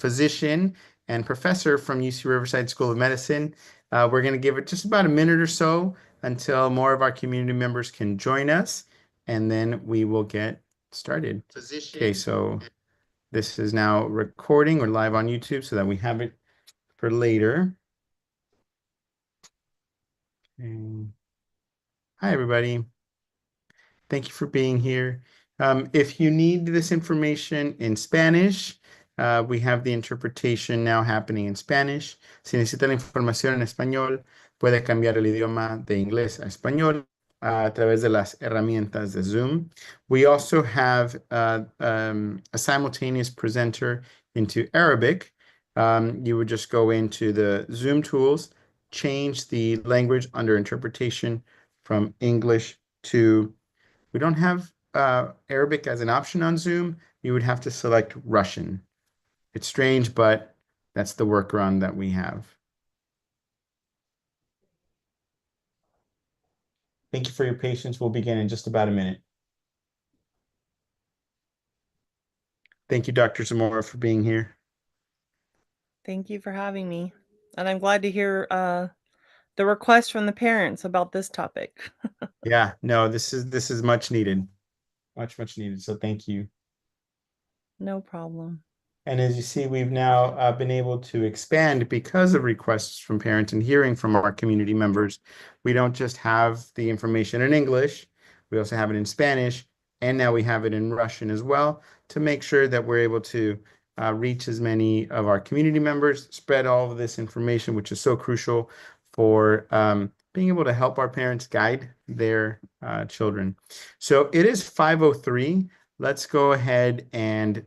physician and professor from UC Riverside School of Medicine. We're going to give it just about a minute or so until more of our community members can join us, and then we will get started. Okay, so this is now recording. We're live on YouTube so that we have it for later. Okay. Hi, everybody. Thank you for being here. If you need this information in Spanish, we have the interpretation now happening in Spanish. Si necesita la información en español, puede cambiar el idioma de inglés a español a través de las herramientas de Zoom. We also have a simultaneous presenter into Arabic. You would just go into the Zoom tools, change the language under interpretation from English to we don't have Arabic as an option on Zoom. You would have to select Russian. It's strange, but that's the workaround that we have. Thank you for your patience. We'll begin in just about a minute. Thank you, Dr. Zamora, for being here. Thank you for having me. And I'm glad to hear the request from the parents about this topic. Yeah, no, this is much needed. Much needed. So thank you. No problem. And as you see, we've now been able to expand because of requests from parents and hearing from our community members. We don't just have the information in English, we also have it in Spanish, and now we have it in Russian as well to make sure that we're able to reach as many of our community members, spread all of this information, which is so crucial for being able to help our parents guide their children. So it is 5:03. Let's go ahead and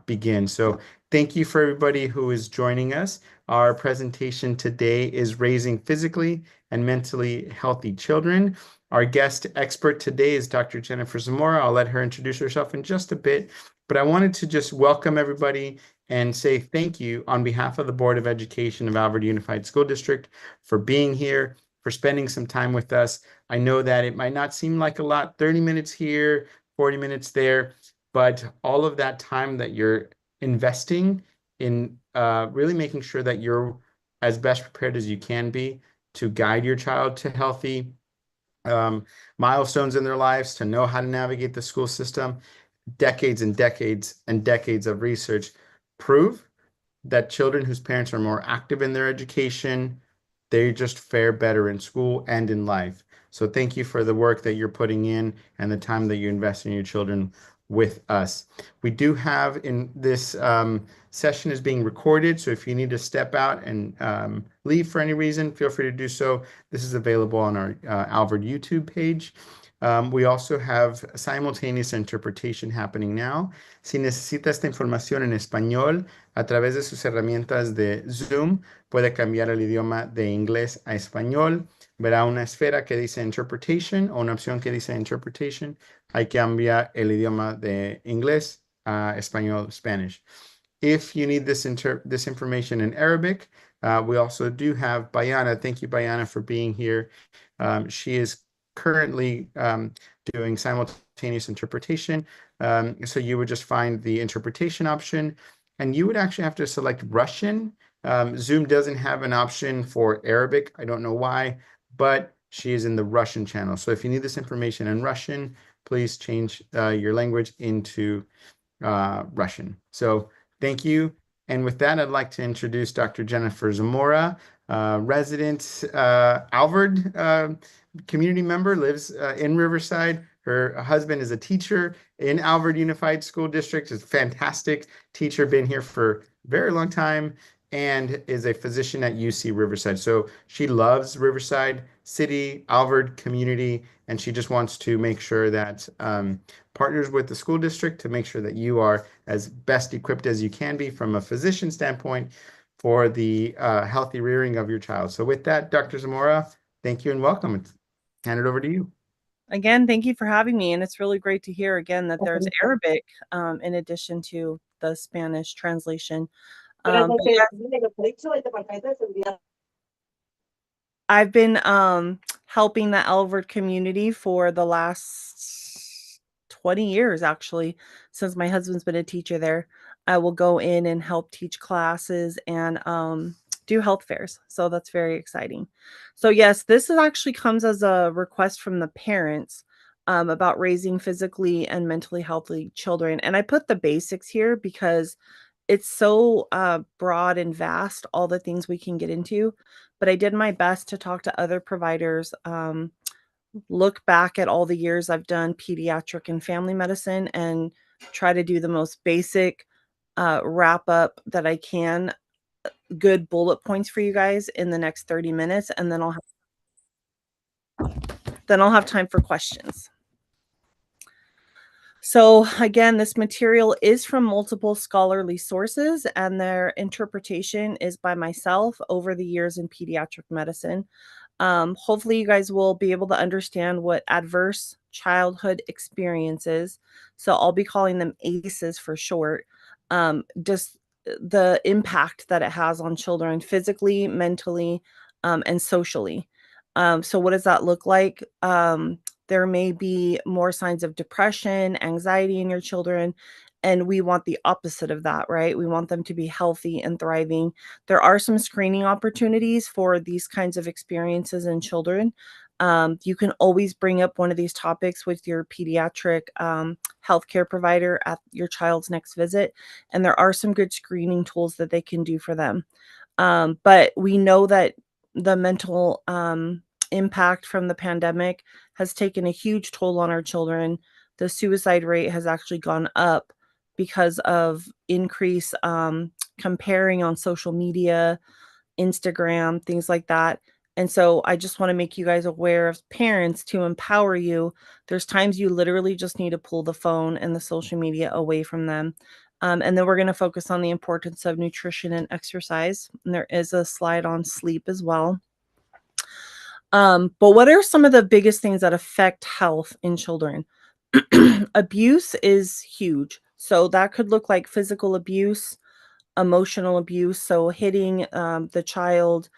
begin. So thank you for everybody who is joining us. Our presentation today is Raising Physically and Mentally Healthy Children. Our guest expert today is Dr. Jennifer Zamora. I'll let her introduce herself in just a bit, but I wanted to just welcome everybody and say thank you on behalf of the Board of Education of Alvord Unified School District for being here, for spending some time with us. I know that it might not seem like a lot, 30 minutes here, 40 minutes there, but all of that time that you're investing in really making sure that you're as best prepared as you can be to guide your child to healthy milestones in their lives, to know how to navigate the school system. Decades and decades and decades of research prove that children whose parents are more active in their education, they just fare better in school and in life. So thank you for the work that you're putting in and the time that you invest in your children with us. We do have in this session is being recorded, so if you need to step out and leave for any reason, feel free to do so. This is available on our Alvord YouTube page. We also have simultaneous interpretation happening now. Si necesita esta información en español, a través de sus herramientas de Zoom, puede cambiar el idioma de inglés a español. Verá una esfera que dice Interpretation o una opción que dice Interpretation. Hay que cambiar el idioma de inglés a español, Spanish. If you need this information in Arabic, we also do have Bayana. Thank you, Bayana, for being here. She is currently doing simultaneous interpretation. So you would just find the interpretation option, and you would actually have to select Russian. Zoom doesn't have an option for Arabic. I don't know why, but she is in the Russian channel. So if you need this information in Russian, please change your language into Russian. So thank you. And with that, I'd like to introduce Dr. Jennifer Zamora, resident Alvord community member, lives in Riverside. Her husband is a teacher in Alvord Unified School District, is a fantastic teacher, been here for a very long time, and is a physician at UC Riverside. So she loves Riverside City, Alvord community, and she just wants to make sure that partners with the school district to make sure that you are as best equipped as you can be from a physician standpoint for the healthy rearing of your child. So with that, Dr. Zamora, thank you and welcome. Hand it over to you. Again, thank you for having me. And it's really great to hear again that there's Arabic in addition to the Spanish translation. I've been helping the Alvord community for the last 20 years, actually, since my husband's been a teacher there. I will go in and help teach classes and do health fairs. So that's very exciting. So yes, this actually comes as a request from the parents about raising physically and mentally healthy children. And I put the basics here because it's so broad and vast, all the things we can get into. But I did my best to talk to other providers, look back at all the years I've done pediatric and family medicine, and try to do the most basic wrap up that I can, good bullet points for you guys in the next 30 minutes, and then I'll have time for questions. So again, this material is from multiple scholarly sources, and their interpretation is by myself over the years in pediatric medicine. Hopefully, you guys will be able to understand what adverse childhood experiences, so I'll be calling them ACEs for short, just the impact that it has on children physically, mentally, and socially. So, what does that look like? There may be more signs of depression, anxiety in your children, and we want the opposite of that, right? We want them to be healthy and thriving. There are some screening opportunities for these kinds of experiences in children. You can always bring up one of these topics with your pediatric healthcare provider at your child's next visit, and there are some good screening tools that they can do for them. But we know that the mental impact from the pandemic has taken a huge toll on our children. The suicide rate has actually gone up because of increase comparing on social media, Instagram, things like that. And so I just want to make you guys aware of parents to empower you. There's times you literally just need to pull the phone and the social media away from them. And then we're going to focus on the importance of nutrition and exercise. And there is a slide on sleep as well. But what are some of the biggest things that affect health in children? Abuse is huge. So that could look like physical abuse, emotional abuse. So hitting the child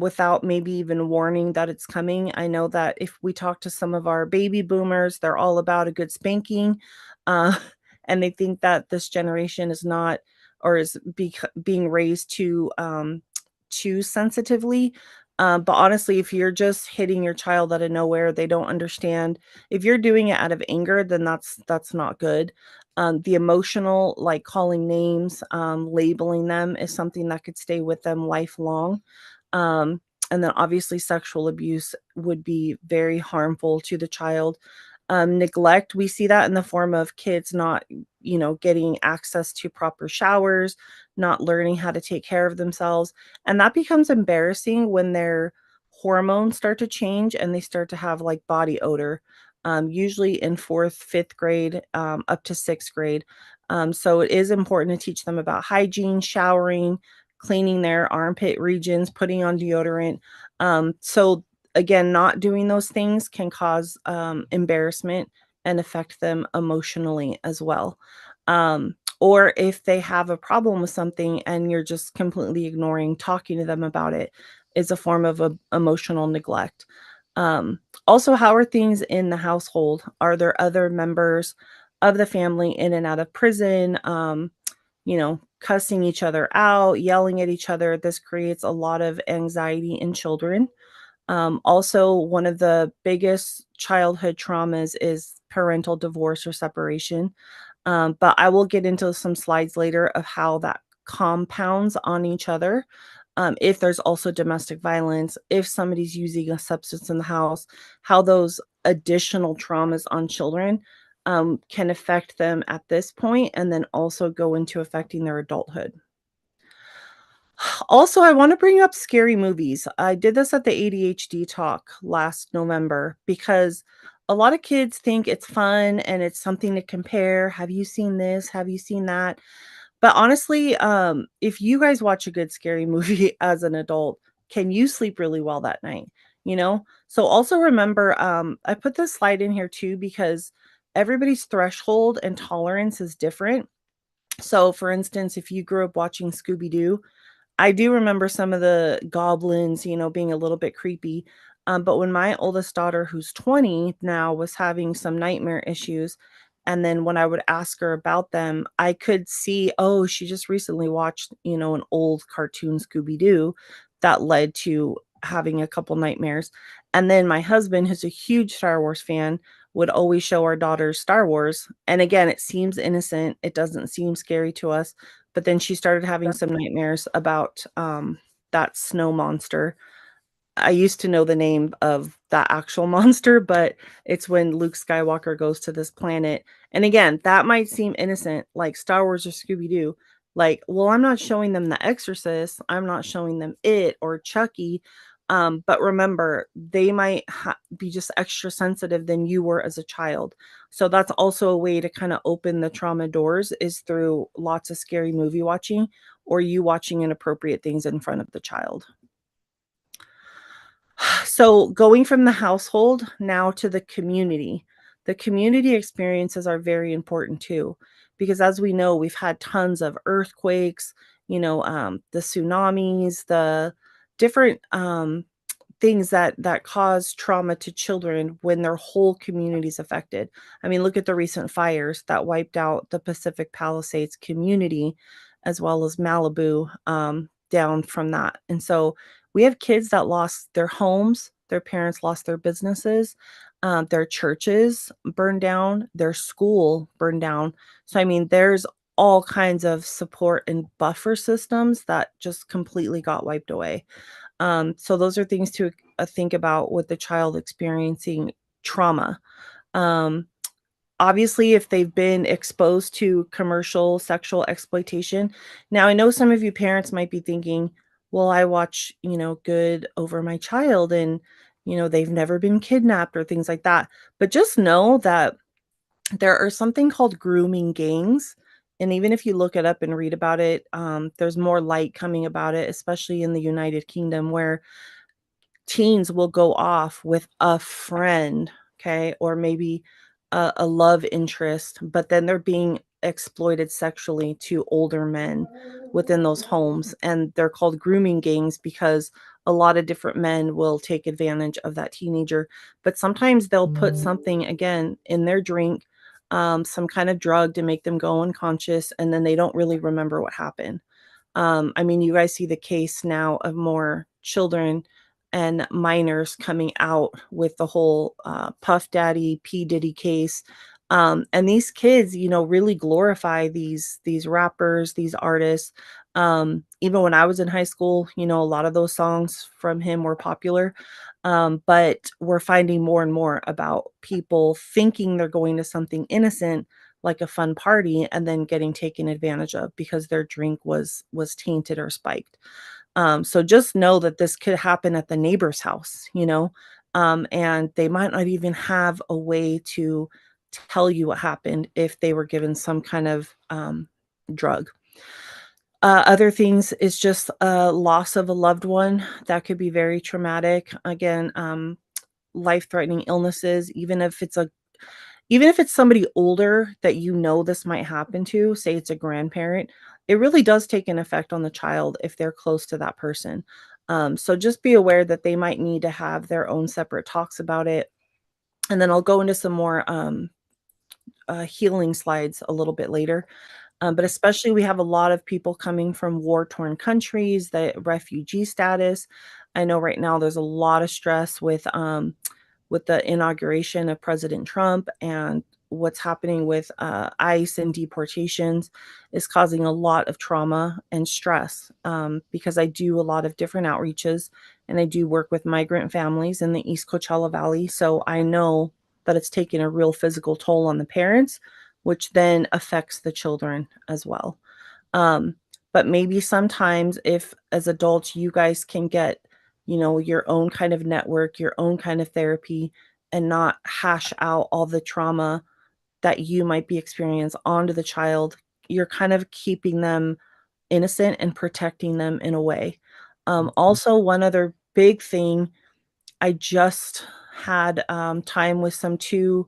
without maybe even warning that it's coming. I know that if we talk to some of our baby boomers, they're all about a good spanking. Uh, and they think that this generation is not or is being raised too sensitively. But honestly, if you're just hitting your child out of nowhere, they don't understand. If you're doing it out of anger, then that's not good. The emotional, like calling names, labeling them, is something that could stay with them lifelong. Um, and then obviously sexual abuse would be very harmful to the child. Neglect, we see that in the form of kids not, getting access to proper showers, not learning how to take care of themselves. And that becomes embarrassing when their hormones start to change and they start to have like body odor, usually in fourth, fifth grade, up to sixth grade. So it is important to teach them about hygiene, showering, cleaning their armpit regions, putting on deodorant. So again, not doing those things can cause embarrassment and affect them emotionally as well. Or if they have a problem with something and you're just completely ignoring talking to them about it, is a form of emotional neglect. Also, how are things in the household? Are there other members of the family in and out of prison? Cussing each other out, yelling at each other. This creates a lot of anxiety in children. Also, one of the biggest childhood traumas is parental divorce or separation. But I will get into some slides later of how that compounds on each other. If there's also domestic violence, if somebody's using a substance in the house, how those additional traumas on children can affect them at this point and then also go into affecting their adulthood. Also, I want to bring up scary movies. I did this at the ADHD talk last November because a lot of kids think it's fun and it's something to compare. Have you seen this? Have you seen that? But honestly, if you guys watch a good scary movie as an adult, can you sleep really well that night? So also remember, I put this slide in here too because everybody's threshold and tolerance is different. So, for instance, if you grew up watching Scooby Doo, I do remember some of the goblins, being a little bit creepy. But when my oldest daughter, who's 20 now, was having some nightmare issues, And then when I would ask her about them, I could see, oh, she just recently watched, an old cartoon Scooby Doo that led to having a couple nightmares. And then my husband, who's a huge Star Wars fan, would always show our daughters Star Wars. And again, it seems innocent, it doesn't seem scary to us. But then she started having some nightmares about that snow monster. I used to know the name of that actual monster, but it's when Luke Skywalker goes to this planet. And again, that might seem innocent, like Star Wars or Scooby Doo. Like, well, I'm not showing them The Exorcist. I'm not showing them It or Chucky. But remember, they might be just extra sensitive than you were as a child. So that's also a way to kind of open the trauma doors is through lots of scary movie watching or you watching inappropriate things in front of the child. So going from the household now to the community experiences are very important too, because as we know, we've had tons of earthquakes, the tsunamis, the different things that cause trauma to children when their whole community is affected. I mean, look at the recent fires that wiped out the Pacific Palisades community, as well as Malibu, down from that. And so we have kids that lost their homes, their parents lost their businesses, their churches burned down, their school burned down. So, I mean, there's all kinds of support and buffer systems that just completely got wiped away. So those are things to think about with the child experiencing trauma. Um, Obviously, if they've been exposed to commercial sexual exploitation. Now, I know some of you parents might be thinking, well, I watch, good over my child and, they've never been kidnapped or things like that. But just know that there are something called grooming gangs. And even if you look it up and read about it, there's more light coming about it, especially in the United Kingdom, where teens will go off with a friend, okay, or maybe a love interest, but then they're being exploited sexually to older men within those homes. And they're called grooming gangs because a lot of different men will take advantage of that teenager. But sometimes they'll put something, again, in their drink, some kind of drug to make them go unconscious, and then they don't really remember what happened. I mean, you guys see the case now of more children and minors coming out with the whole Puff Daddy, P Diddy case. And these kids, really glorify these rappers, these artists. Even when I was in high school, a lot of those songs from him were popular. But we're finding more and more about people thinking they're going to something innocent like a fun party and then getting taken advantage of because their drink was tainted or spiked. So just know that this could happen at the neighbor's house, and they might not even have a way to tell you what happened if they were given some kind of drug. Other things is just a loss of a loved one that could be very traumatic. Again, life-threatening illnesses, even if it's somebody older that this might happen to, say it's a grandparent, it really does take an effect on the child if they're close to that person. So just be aware that they might need to have their own separate talks about it. And then I'll go into some more healing slides a little bit later. But especially, we have a lot of people coming from war-torn countries, the refugee status. I know right now there's a lot of stress with the inauguration of President Trump and what's happening with ICE and deportations is causing a lot of trauma and stress, because I do a lot of different outreaches and I do work with migrant families in the East Coachella Valley. So I know that it's taking a real physical toll on the parents, which then affects the children as well. Um, but maybe sometimes if as adults you guys can get, your own kind of network, your own kind of therapy, and not hash out all the trauma that you might be experiencing onto the child, you're kind of keeping them innocent and protecting them in a way. Also, one other big thing, I just had time with some two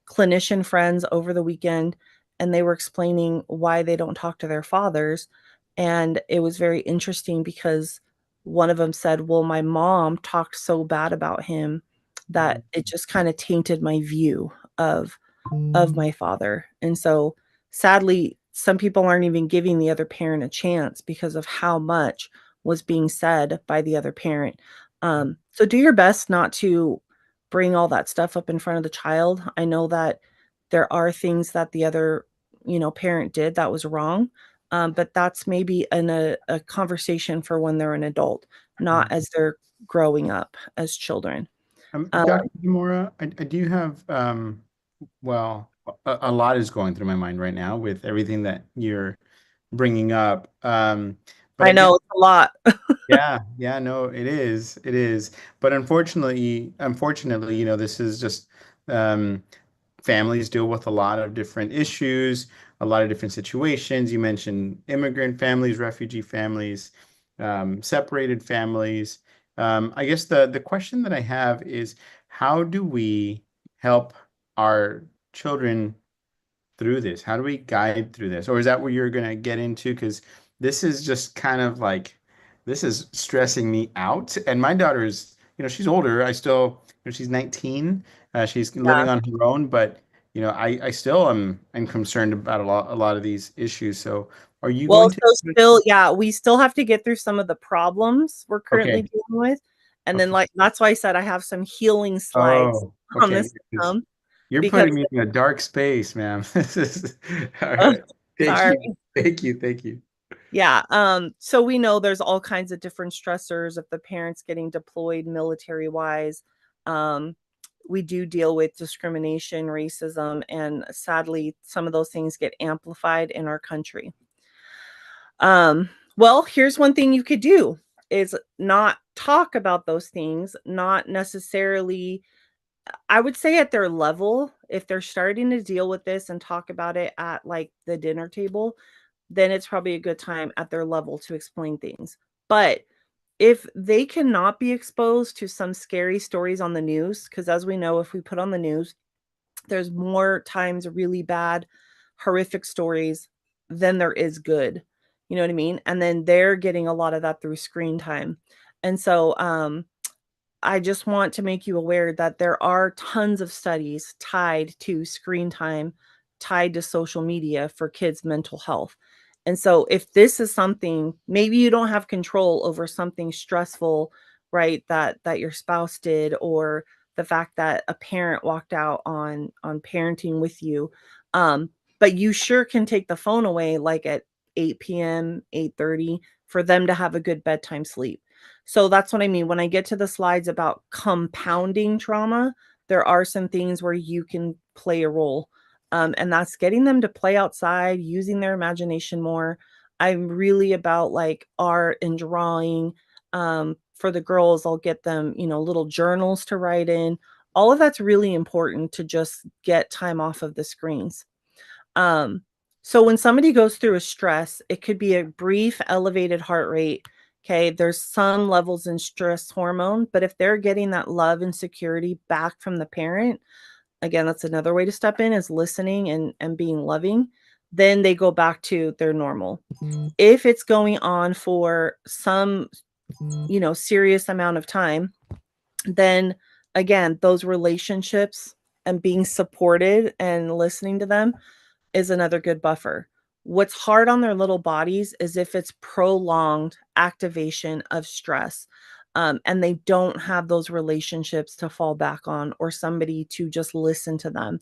clinician friends over the weekend, and they were explaining why they don't talk to their fathers. And it was very interesting because one of them said, well, my mom talked so bad about him that it just kind of tainted my view of of my father. And so sadly, some people aren't even giving the other parent a chance because of how much was being said by the other parent. So do your best not to bring all that stuff up in front of the child. I know that there are things that the other, parent did that was wrong. But that's maybe a conversation for when they're an adult, not as they're growing up as children. Uh, Dr. Demora, I do have, well, a lot is going through my mind right now with everything that you're bringing up. But I I guess, know it's a lot. yeah, no, it is. But unfortunately, this is just, um, families deal with a lot of different issues, a lot of different situations. You mentioned immigrant families, refugee families, separated families. I guess the question that I have is, how do we help our children through this? How do we guide through this? Or is that what you're going to get into? Because this is just kind of like, this is stressing me out. And my daughter is, she's older. I still, she's 19. She's living Yeah. on her own, but I still am concerned about a lot of these issues. So are you Well, going to? so still, yeah, we still have to get through some of the problems we're currently Okay. dealing with. And then, Okay. like, that's why I said I have some healing slides Oh, on okay. this to come You're because, putting me in a dark space, ma'am. This is all oh, right. Thank sorry. you. Thank you. Thank you. Yeah. So we know there's all kinds of different stressors if the parents getting deployed military wise. Um, we do deal with discrimination, racism, and sadly, some of those things get amplified in our country. Well, here's one thing you could do is not talk about those things, not necessarily, I would say at their level, if they're starting to deal with this and talk about it at like the dinner table, then it's probably a good time at their level to explain things. But if they cannot be exposed to some scary stories on the news, because as we know, if we put on the news, there's more times really bad, horrific stories than there is good. You know what I mean? And then they're getting a lot of that through screen time. And so I just want to make you aware that there are tons of studies tied to screen time, tied to social media for kids' mental health. And so if this is something, maybe you don't have control over something stressful, right, that your spouse did, or the fact that a parent walked out on parenting with you. Um, but you sure can take the phone away like at 8 p.m., 8:30 for them to have a good bedtime sleep. So that's what I mean. When I get to the slides about compounding trauma, there are some things where you can play a role. And that's getting them to play outside, using their imagination more. I'm really about like art and drawing. For the girls, I'll get them, little journals to write in. All of that's really important to just get time off of the screens. Um, so when somebody goes through a stress, it could be a brief elevated heart rate. Okay, there's some levels in stress hormone, but if they're getting that love and security back from the parent, again, that's another way to step in is listening and being loving, then they go back to their normal. If it's going on for some, serious amount of time, then again, those relationships and being supported and listening to them is another good buffer. What's hard on their little bodies is if it's prolonged activation of stress, and they don't have those relationships to fall back on or somebody to just listen to them.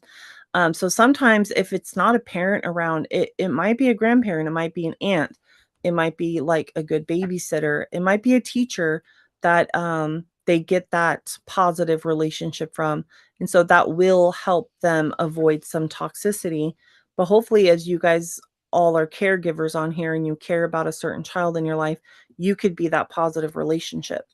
So sometimes if it's not a parent around, it might be a grandparent, it might be an aunt, it might be like a good babysitter, it might be a teacher that they get that positive relationship from. And so that will help them avoid some toxicity. But hopefully, as you guys all are caregivers on here and you care about a certain child in your life, you could be that positive relationship.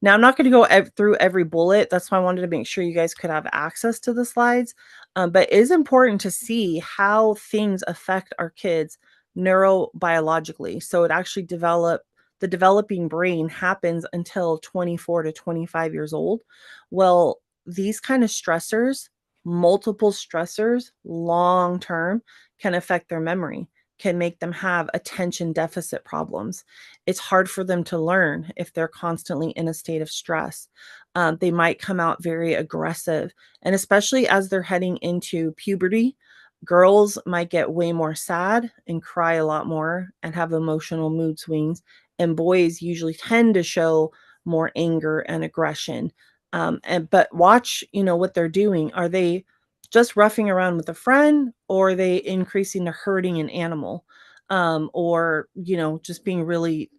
Now, I'm not going to go through every bullet. That's why I wanted to make sure you guys could have access to the slides. But it is important to see how things affect our kids neurobiologically. So it actually the developing brain happens until 24 to 25 years old. Well, these kind of stressors, multiple stressors, long term, can affect their memory. can make them have attention deficit problems. It's hard for them to learn if they're constantly in a state of stress. They might come out very aggressive. And especially as they're heading into puberty, girls might get way more sad and cry a lot more and have emotional mood swings. And boys usually tend to show more anger and aggression. But watch, what they're doing. Are they just roughing around with a friend, or are they increasing to hurting an animal, or just being really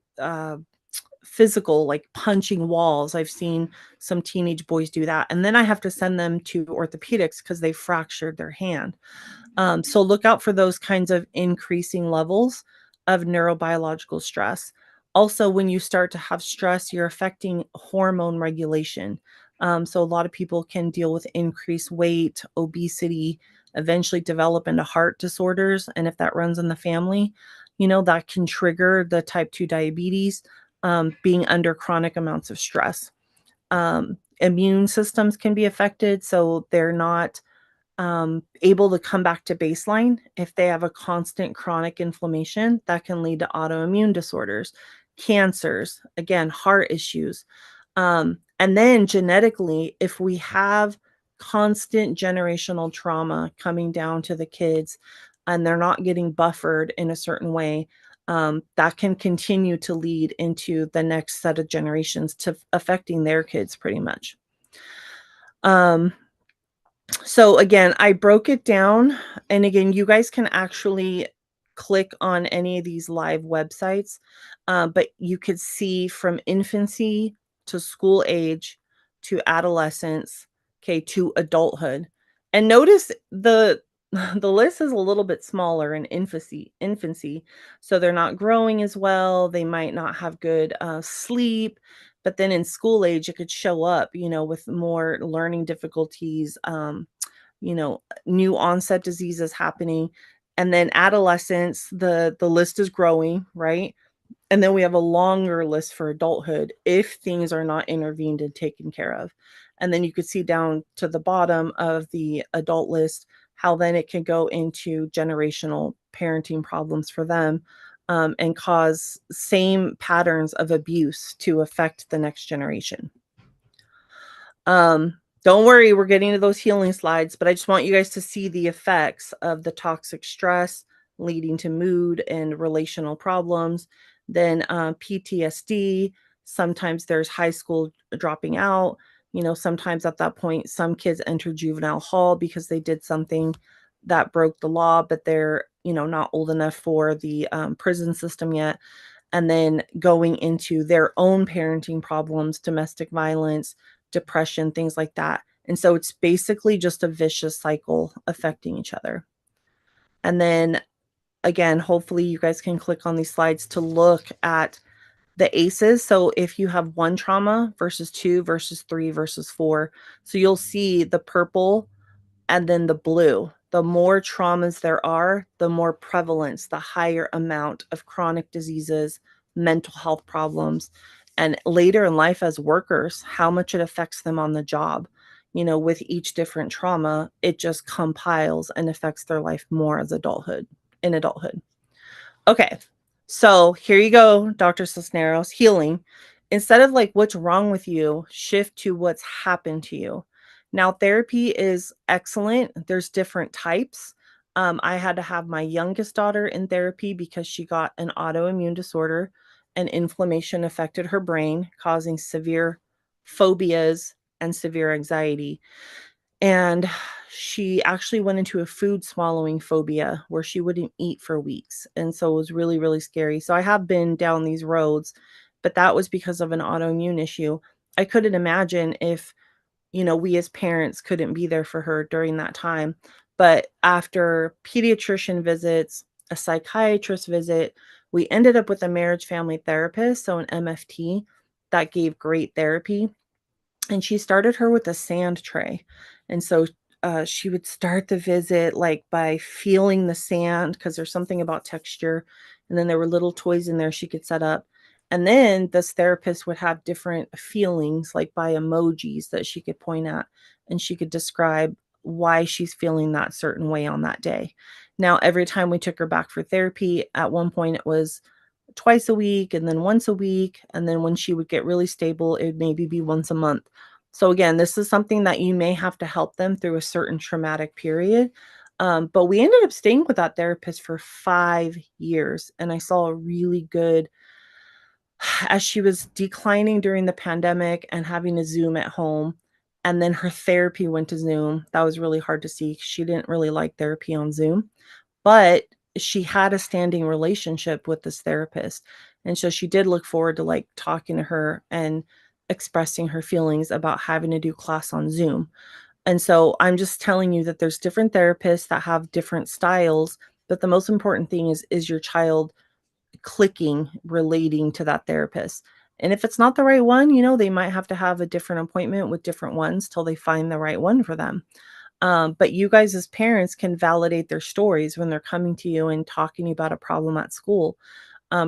physical, like punching walls? I've seen some teenage boys do that, and then I have to send them to orthopedics because they fractured their hand. So look out for those kinds of increasing levels of neurobiological stress. Also, when you start to have stress, you're affecting hormone regulation. So a lot of people can deal with increased weight, obesity, eventually develop into heart disorders. And if that runs in the family, that can trigger the type 2 diabetes, being under chronic amounts of stress. Immune systems can be affected, so they're not able to come back to baseline. If they have a constant chronic inflammation, that can lead to autoimmune disorders, cancers, again, heart issues. And then genetically, if we have constant generational trauma coming down to the kids and they're not getting buffered in a certain way, that can continue to lead into the next set of generations to affecting their kids pretty much. So again, I broke it down, and again, you guys can actually click on any of these live websites, but you could see from infancy to school age to adolescence, okay, to adulthood. And notice the the list is a little bit smaller in infancy, so they're not growing as well. They might not have good sleep. But then in school age, it could show up, with more learning difficulties, new onset diseases happening. And then adolescence, the list is growing, right? And then we have a longer list for adulthood if things are not intervened and taken care of. And then you could see down to the bottom of the adult list how then it can go into generational parenting problems for them, and cause same patterns of abuse to affect the next generation. Don't worry, we're getting to those healing slides, but I just want you guys to see the effects of the toxic stress leading to mood and relational problems. Then PTSD, sometimes there's high school dropping out. Sometimes at that point, some kids enter juvenile hall because they did something that broke the law, but they're, not old enough for the prison system yet. And then going into their own parenting problems, domestic violence, depression, things like that. And so it's basically just a vicious cycle affecting each other. And then again, hopefully you guys can click on these slides to look at the ACEs. So if you have 1 trauma versus 2 versus 3 versus 4, so you'll see the purple and then the blue. The more traumas there are, the more prevalence, the higher amount of chronic diseases, mental health problems, and later in life as workers, how much it affects them on the job. With each different trauma, it just compiles and affects their life more as in adulthood. Okay, so here you go, Dr. Cisneros, healing. Instead of like, what's wrong with you, shift to what's happened to you. Now, therapy is excellent. There's different types. I had to have my youngest daughter in therapy because she got an autoimmune disorder, and inflammation affected her brain, causing severe phobias and severe anxiety. And she actually went into a food swallowing phobia where she wouldn't eat for weeks. And so it was really, really scary. So I have been down these roads, but that was because of an autoimmune issue. I couldn't imagine if, we as parents couldn't be there for her during that time. But after pediatrician visits, a psychiatrist visit, we ended up with a marriage family therapist, so an MFT, that gave great therapy. And she started her with a sand tray. And so she would start the visit like by feeling the sand because there's something about texture. And then there were little toys in there she could set up. And then this therapist would have different feelings like by emojis that she could point at, and she could describe why she's feeling that certain way on that day. Now, every time we took her back for therapy, at one point it was twice a week and then once a week. And then when she would get really stable, it would maybe be once a month. So again, this is something that you may have to help them through a certain traumatic period. But we ended up staying with that therapist for 5 years. And I saw a really good, as she was declining during the pandemic and having a Zoom at home, and then her therapy went to Zoom. That was really hard to see. She didn't really like therapy on Zoom, but she had a standing relationship with this therapist. And so she did look forward to like talking to her and expressing her feelings about having to do class on Zoom. And so I'm just telling you that there's different therapists that have different styles, but the most important thing is your child clicking, relating to that therapist. And if it's not the right one, they might have to have a different appointment with different ones till they find the right one for them. But you guys as parents can validate their stories when they're coming to you and talking about a problem at school,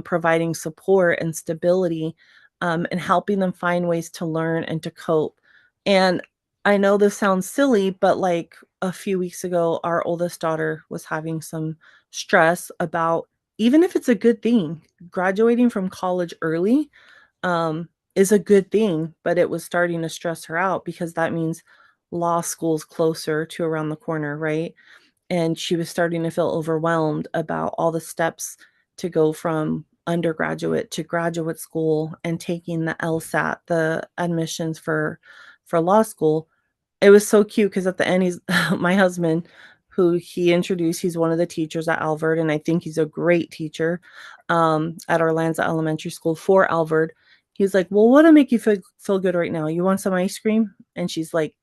providing support and stability, and helping them find ways to learn and to cope. And I know this sounds silly, but like a few weeks ago, our oldest daughter was having some stress about, even if it's a good thing, graduating from college early is a good thing, but it was starting to stress her out because that means law school's closer to around the corner, right? And she was starting to feel overwhelmed about all the steps to go from undergraduate to graduate school and taking the LSAT, the admissions for law school. It was so cute because at the end, he's my husband, who he introduced. He's one of the teachers at Alvord, and I think he's a great teacher at Orlanza Elementary School for Alvord. He's like, "Well, what'll make you feel good right now? You want some ice cream?" And she's like,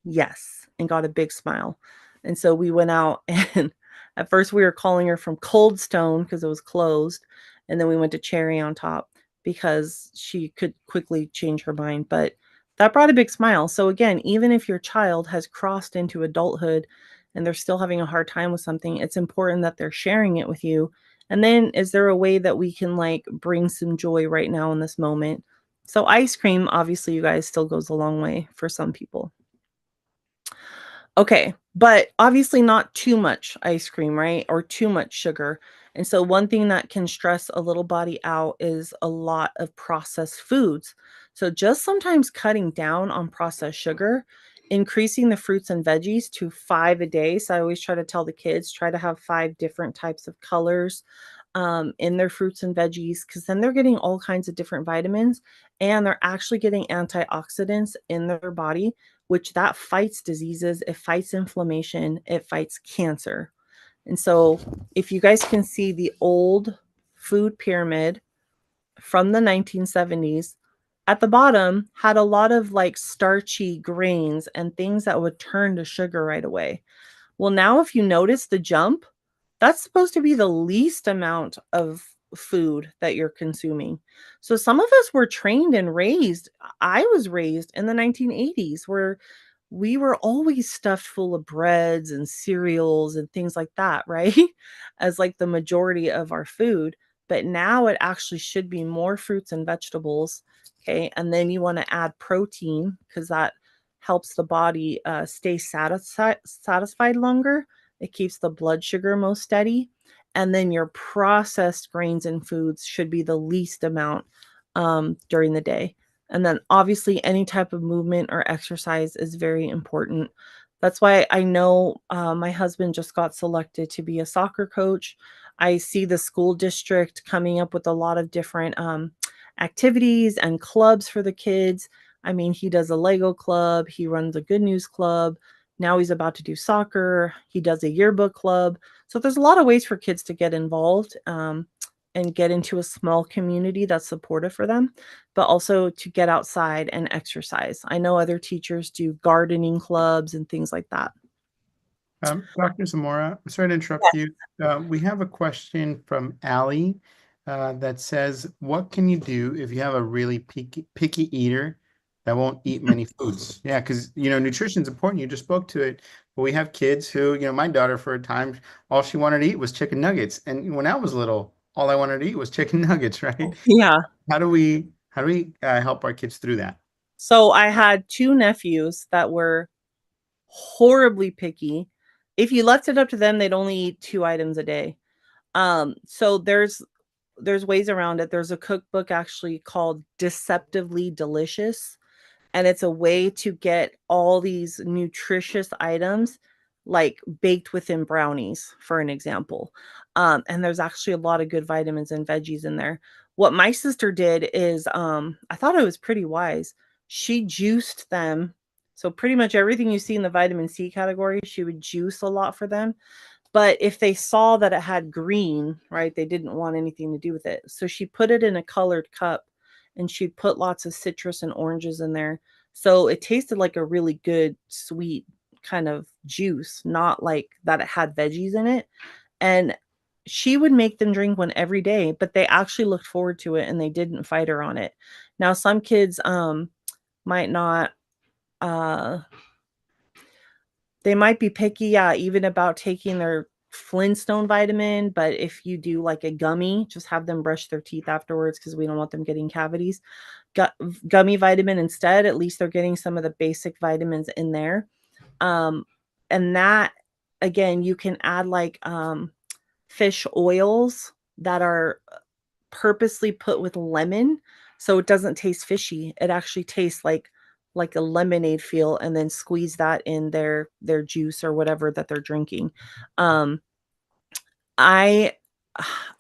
"Yes," and got a big smile. And so we went out, and at first we were calling her from Cold Stone because it was closed, and then we went to Cherry on Top because she could quickly change her mind. But that brought a big smile. So again, even if your child has crossed into adulthood and they're still having a hard time with something, it's important that they're sharing it with you. And then is there a way that we can like bring some joy right now in this moment? So ice cream, obviously, you guys, still goes a long way for some people. Okay, but obviously not too much ice cream, right? Or too much sugar. And so one thing that can stress a little body out is a lot of processed foods. So just sometimes cutting down on processed sugar, increasing the fruits and veggies to 5 a day. So I always try to tell the kids, try to have 5 different types of colors in their fruits and veggies, because then they're getting all kinds of different vitamins and they're actually getting antioxidants in their body, which that fights diseases, it fights inflammation, it fights cancer. And so if you guys can see the old food pyramid from the 1970s, at the bottom had a lot of like starchy grains and things that would turn to sugar right away. Well, now if you notice the jump, that's supposed to be the least amount of food that you're consuming. So some of us were trained and raised. I was raised in the 1980s where we were always stuffed full of breads and cereals and things like that, right? As like the majority of our food. But now it actually should be more fruits and vegetables. Okay. And then you want to add protein because that helps the body stay satisfied longer. It keeps the blood sugar most steady. And then your processed grains and foods should be the least amount during the day. And then obviously any type of movement or exercise is very important. That's why I know my husband just got selected to be a soccer coach. I see the school district coming up with a lot of different activities and clubs for the kids. I mean, he does a Lego club, he runs a Good News club. Now he's about to do soccer. He does a yearbook club. So there's a lot of ways for kids to get involved and get into a small community that's supportive for them, but also to get outside and exercise. I know other teachers do gardening clubs and things like that. Dr. Zamora, sorry to interrupt you. We have a question from Allie that says, what can you do if you have a really picky eater that won't eat many foods? Yeah, because, nutrition is important. You just spoke to it. But we have kids who, my daughter for a time, all she wanted to eat was chicken nuggets. And when I was little, all I wanted to eat was chicken nuggets, right? Yeah. How do we help our kids through that? So I had two nephews that were horribly picky. If you left it up to them, they'd only eat 2 items a day. So there's ways around it. There's a cookbook actually called Deceptively Delicious, and it's a way to get all these nutritious items like baked within brownies, for an example. And there's actually a lot of good vitamins and veggies in there. What my sister did is, I thought it was pretty wise. She juiced them. So pretty much everything you see in the vitamin C category, she would juice a lot for them. But if they saw that it had green, right, they didn't want anything to do with it. So she put it in a colored cup and she'd put lots of citrus and oranges in there. So it tasted like a really good, sweet kind of juice, not like that it had veggies in it. And she would make them drink one every day, but they actually looked forward to it and they didn't fight her on it. Now, some kids might not uh they might be picky, yeah, even about taking their Flintstone vitamin, but if you do like a gummy, just have them brush their teeth afterwards because we don't want them getting cavities. Gummy vitamin instead, at least they're getting some of the basic vitamins in there. Um, and that, again, you can add like fish oils that are purposely put with lemon so it doesn't taste fishy. It actually tastes like a lemonade feel, and then squeeze that in their juice or whatever that they're drinking. Um, I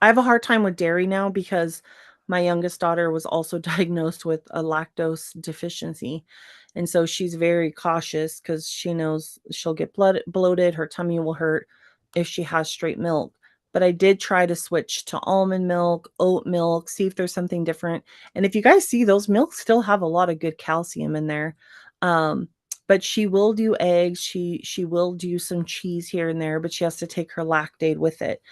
I have a hard time with dairy now because my youngest daughter was also diagnosed with a lactose deficiency. And so she's very cautious because she knows she'll get bloated, her tummy will hurt if she has straight milk. But I did try to switch to almond milk, oat milk, see if there's something different. And if you guys see, those milks still have a lot of good calcium in there. Um, but she will do eggs. She will do some cheese here and there, but she has to take her Lactaid with it.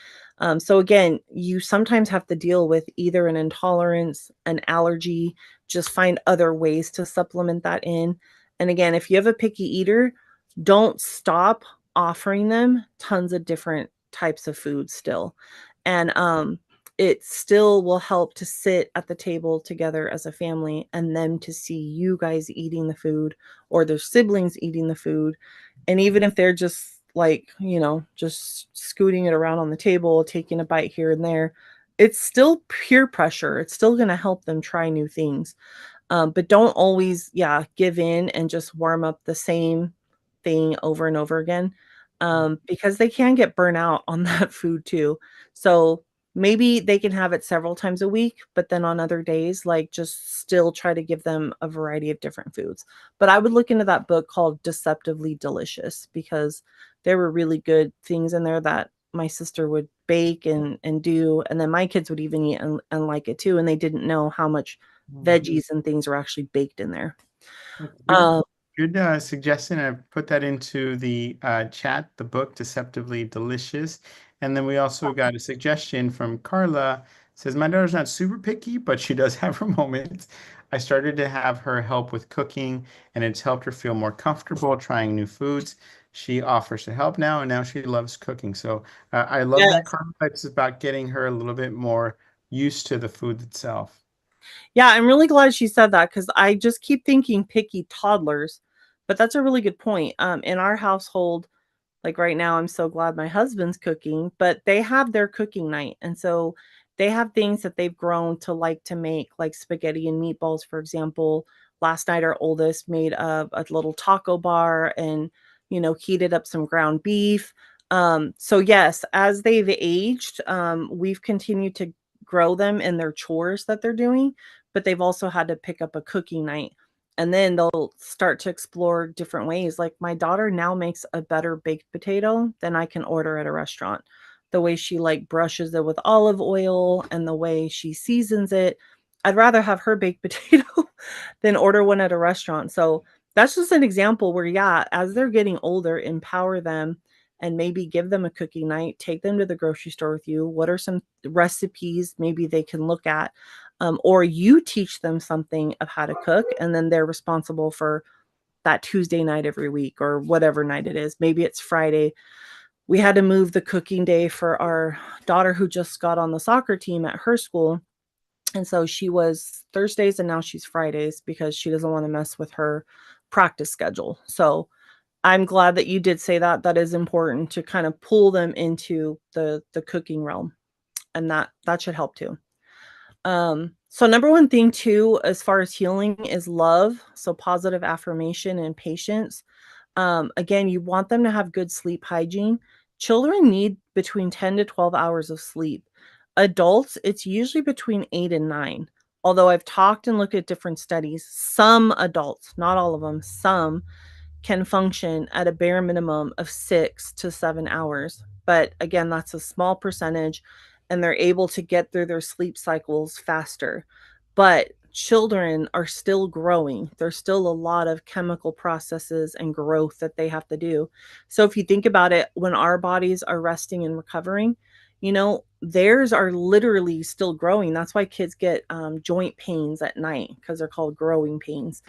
So again, you sometimes have to deal with either an intolerance, an allergy, just find other ways to supplement that in. And again, if you have a picky eater, don't stop offering them tons of different types of food still. And it still will help to sit at the table together as a family and them to see you guys eating the food or their siblings eating the food. And even if they're just like, just scooting it around on the table, taking a bite here and there, it's still peer pressure. It's still going to help them try new things. But don't always, yeah, give in and just warm up the same thing over and over again, because they can get burnt out on that food too. So maybe they can have it several times a week, but then on other days, like just still try to give them a variety of different foods. But I would look into that book called Deceptively Delicious because there were really good things in there that my sister would bake and do, and then my kids would even eat and like it too, and they didn't know how much veggies and things were actually baked in there. Good, Um, good suggestion. I put that into the chat, the book Deceptively Delicious. And then we also got a suggestion from Carla. Says, my daughter's not super picky, but she does have her moments. I started to have her help with cooking, and it's helped her feel more comfortable trying new foods. She offers to help now, and now she loves cooking. So I love that, yes. Carla. It's about getting her a little bit more used to the food itself. Yeah, I'm really glad she said that because I just keep thinking picky toddlers, but that's a really good point. In our household, like right now, I'm so glad my husband's cooking, but they have their cooking night. And so they have things that they've grown to like to make, like spaghetti and meatballs, for example. Last night, our oldest made a little taco bar and, heated up some ground beef. So, yes, as they've aged, we've continued to grow them in their chores that they're doing, but they've also had to pick up a cooking night, and then they'll start to explore different ways. Like my daughter now makes a better baked potato than I can order at a restaurant. The way she like brushes it with olive oil and the way she seasons it, I'd rather have her baked potato than order one at a restaurant. So that's just an example where, yeah, as they're getting older, empower them and maybe give them a cookie night, take them to the grocery store with you. What are some recipes maybe they can look at? Or you teach them something of how to cook, and then they're responsible for that Tuesday night every week or whatever night it is. Maybe it's Friday. We had to move the cooking day for our daughter who just got on the soccer team at her school. And so she was Thursdays and now she's Fridays because she doesn't want to mess with her practice schedule. So I'm glad that you did say that. That is important to kind of pull them into the cooking realm, and that should help too. So number one thing too, as far as healing, is love. So positive affirmation and patience. Again, you want them to have good sleep hygiene. Children need between 10 to 12 hours of sleep. Adults, it's usually between 8 and 9. Although I've talked and looked at different studies, some adults, not all of them, some can function at a bare minimum of 6 to 7 hours. But again, that's a small percentage, and they're able to get through their sleep cycles faster. But children are still growing. There's still a lot of chemical processes and growth that they have to do. So if you think about it, when our bodies are resting and recovering, theirs are literally still growing. That's why kids get joint pains at night, because they're called growing pains.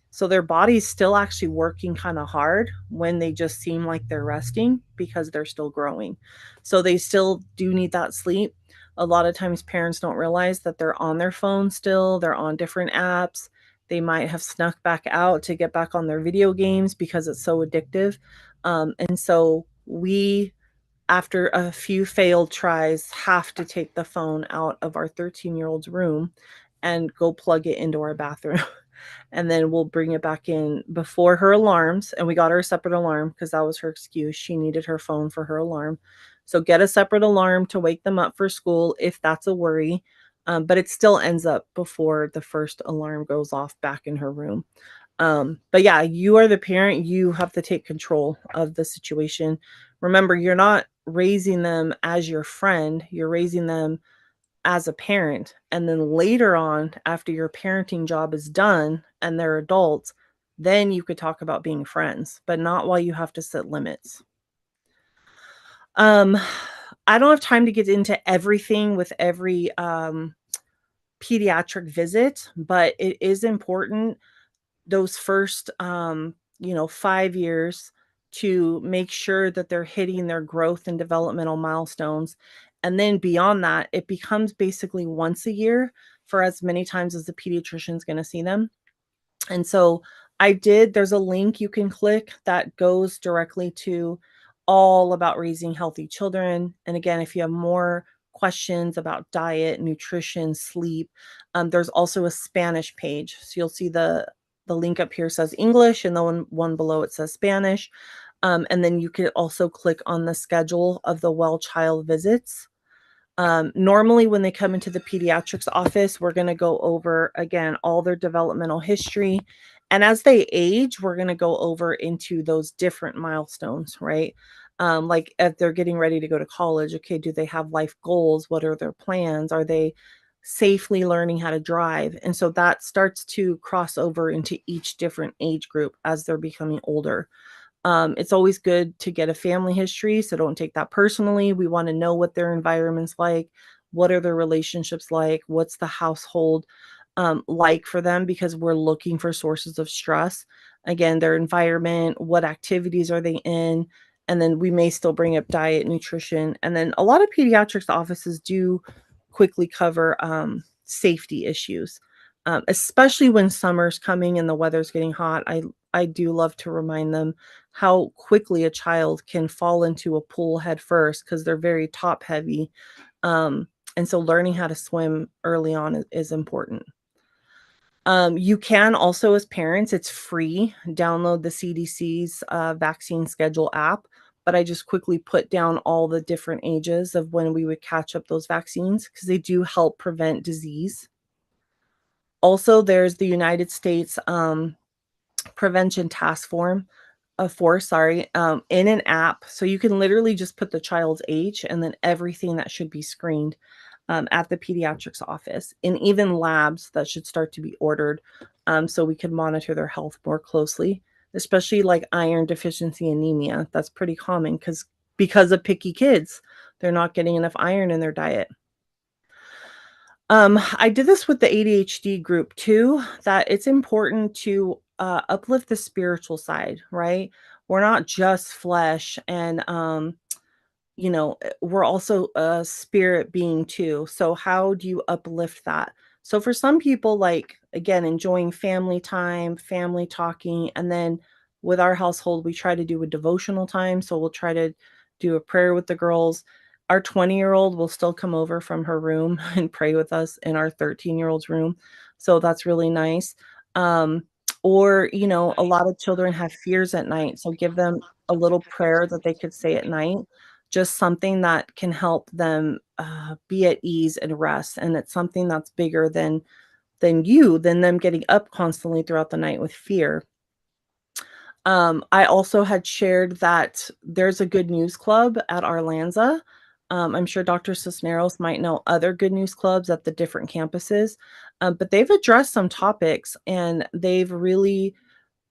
So their body's still actually working kind of hard when they just seem like they're resting, because they're still growing. So they still do need that sleep. A lot of times parents don't realize that they're on their phone still, they're on different apps. They might have snuck back out to get back on their video games because it's so addictive. And so we, after a few failed tries, have to take the phone out of our 13-year-old's room and go plug it into our bathroom. And then we'll bring it back in before her alarms. And we got her a separate alarm because that was her excuse. She needed her phone for her alarm. So get a separate alarm to wake them up for school if that's a worry. But it still ends up before the first alarm goes off back in her room. But yeah, you are the parent. You have to take control of the situation. Remember, you're not raising them as your friend, you're raising them as a parent. And then later on, after your parenting job is done and they're adults, then you could talk about being friends, but not while you have to set limits. Um, I don't have time to get into everything with every pediatric visit, but it is important those first 5 years to make sure that they're hitting their growth and developmental milestones. And then beyond that, it becomes basically once a year for as many times as the pediatrician's going to see them. And so there's a link you can click that goes directly to all about raising healthy children. And again, if you have more questions about diet, nutrition, sleep, there's also a Spanish page. So you'll see the link up here says English, and the one below it says Spanish. And then you could also click on the schedule of the well child visits. Normally, when they come into the pediatrics office, we're going to go over, again, all their developmental history. And as they age, we're going to go over into those different milestones, right? Like if they're getting ready to go to college, okay, do they have life goals? What are their plans? Are they safely learning how to drive? And so that starts to cross over into each different age group as they're becoming older. It's always good to get a family history, so don't take that personally. We want to know what their environment's like, what are their relationships like, what's the household like for them, because we're looking for sources of stress. Again, their environment, what activities are they in, and then we may still bring up diet, nutrition, and then a lot of pediatrics offices do quickly cover safety issues, especially when summer's coming and the weather's getting hot. I do love to remind them how quickly a child can fall into a pool head first because they're very top heavy. And so learning how to swim early on is important. You can also, as parents, it's free, download the CDC's vaccine schedule app. But I just quickly put down all the different ages of when we would catch up those vaccines because they do help prevent disease. Also, there's the United States Prevention Task Force, in an app. So you can literally just put the child's age and then everything that should be screened at the pediatrics office, and even labs that should start to be ordered, so we can monitor their health more closely, especially like iron deficiency anemia. That's pretty common because of picky kids. They're not getting enough iron in their diet. I did this with the ADHD group too, that it's important to uplift the spiritual side, right? We're not just flesh, and we're also a spirit being too. So how do you uplift that? So for some people, like again, enjoying family time, family talking, and then with our household, we try to do a devotional time. So we'll try to do a prayer with the girls. Our 20-year-old will still come over from her room and pray with us in our 13-year-old's room. So that's really nice. Um, or, a lot of children have fears at night. So give them a little prayer that they could say at night, just something that can help them be at ease and rest. And it's something that's bigger than them getting up constantly throughout the night with fear. I also had shared that there's a good news club at Arlanza. I'm sure Dr. Cisneros might know other good news clubs at the different campuses, but they've addressed some topics and they've really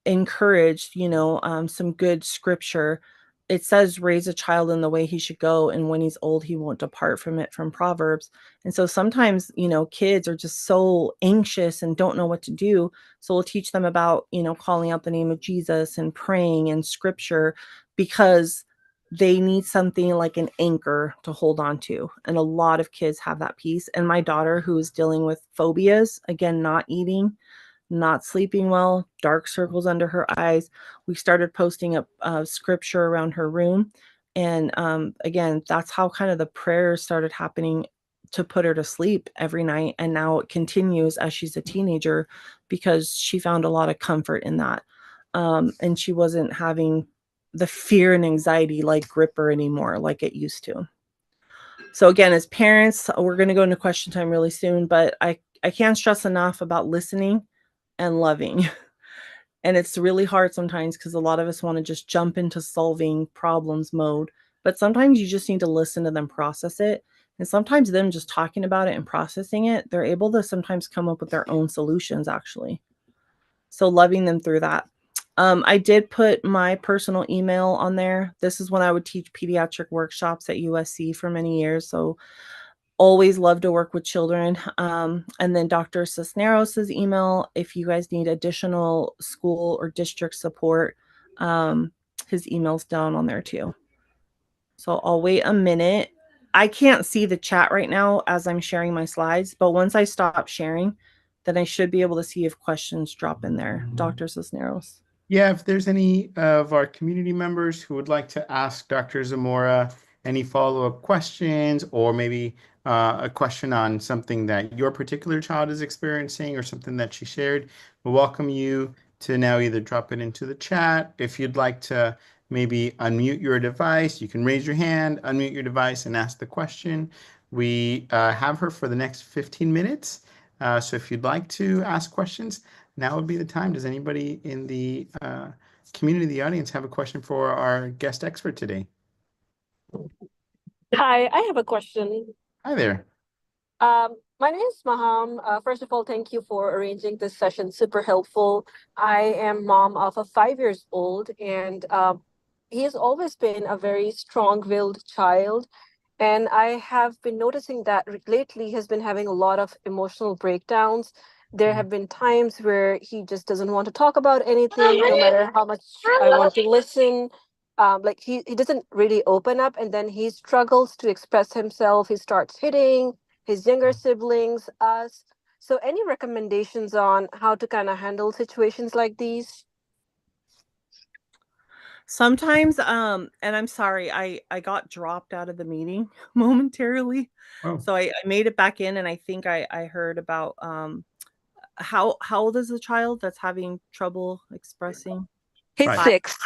encouraged, some good scripture. It says, raise a child in the way he should go, and when he's old, he won't depart from it, from Proverbs. And so sometimes, kids are just so anxious and don't know what to do. So we'll teach them about, calling out the name of Jesus and praying and scripture, because they need something like an anchor to hold on to. And a lot of kids have that piece. And my daughter, who is dealing with phobias, again, not eating, not sleeping well, dark circles under her eyes. We started posting up scripture around her room. And again, that's how kind of the prayers started happening to put her to sleep every night. And now it continues as she's a teenager, because she found a lot of comfort in that. And she wasn't having the fear and anxiety like grip her anymore like it used to. So again, as parents, we're going to go into question time really soon, but I can't stress enough about listening and loving. And it's really hard sometimes because a lot of us want to just jump into solving problems mode. But sometimes you just need to listen to them process it. And sometimes them just talking about it and processing it, they're able to sometimes come up with their own solutions, actually. So loving them through that. I did put my personal email on there. This is when I would teach pediatric workshops at USC for many years. So always love to work with children. And then Dr. Cisneros' email, if you guys need additional school or district support, his email's down on there too. So I'll wait a minute. I can't see the chat right now as I'm sharing my slides, but once I stop sharing, then I should be able to see if questions drop in there. Dr. Cisneros. Yeah, if there's any of our community members who would like to ask Dr. Zamora any follow-up questions, or maybe a question on something that your particular child is experiencing or something that she shared, we welcome you to now either drop it into the chat. If you'd like to maybe unmute your device, you can raise your hand, unmute your device, and ask the question. We have her for the next 15 minutes. So if you'd like to ask questions, now would be the time. Does anybody in the community, the audience, have a question for our guest expert today? Hi, I have a question. Hi there. My name is Maham. First of all, thank you for arranging this session. Super helpful. I am mom of a 5 years old, and he has always been a very strong-willed child. And I have been noticing that lately he has been having a lot of emotional breakdowns. There have been times where he just doesn't want to talk about anything, no matter how much I want to listen. Like he doesn't really open up, and then he struggles to express himself. He starts hitting his younger siblings, us. So any recommendations on how to kind of handle situations like these? Sometimes, and I'm sorry, I got dropped out of the meeting momentarily. Oh, So I made it back in, and I think I heard about how old is the child that's having trouble expressing? He's Right. 6.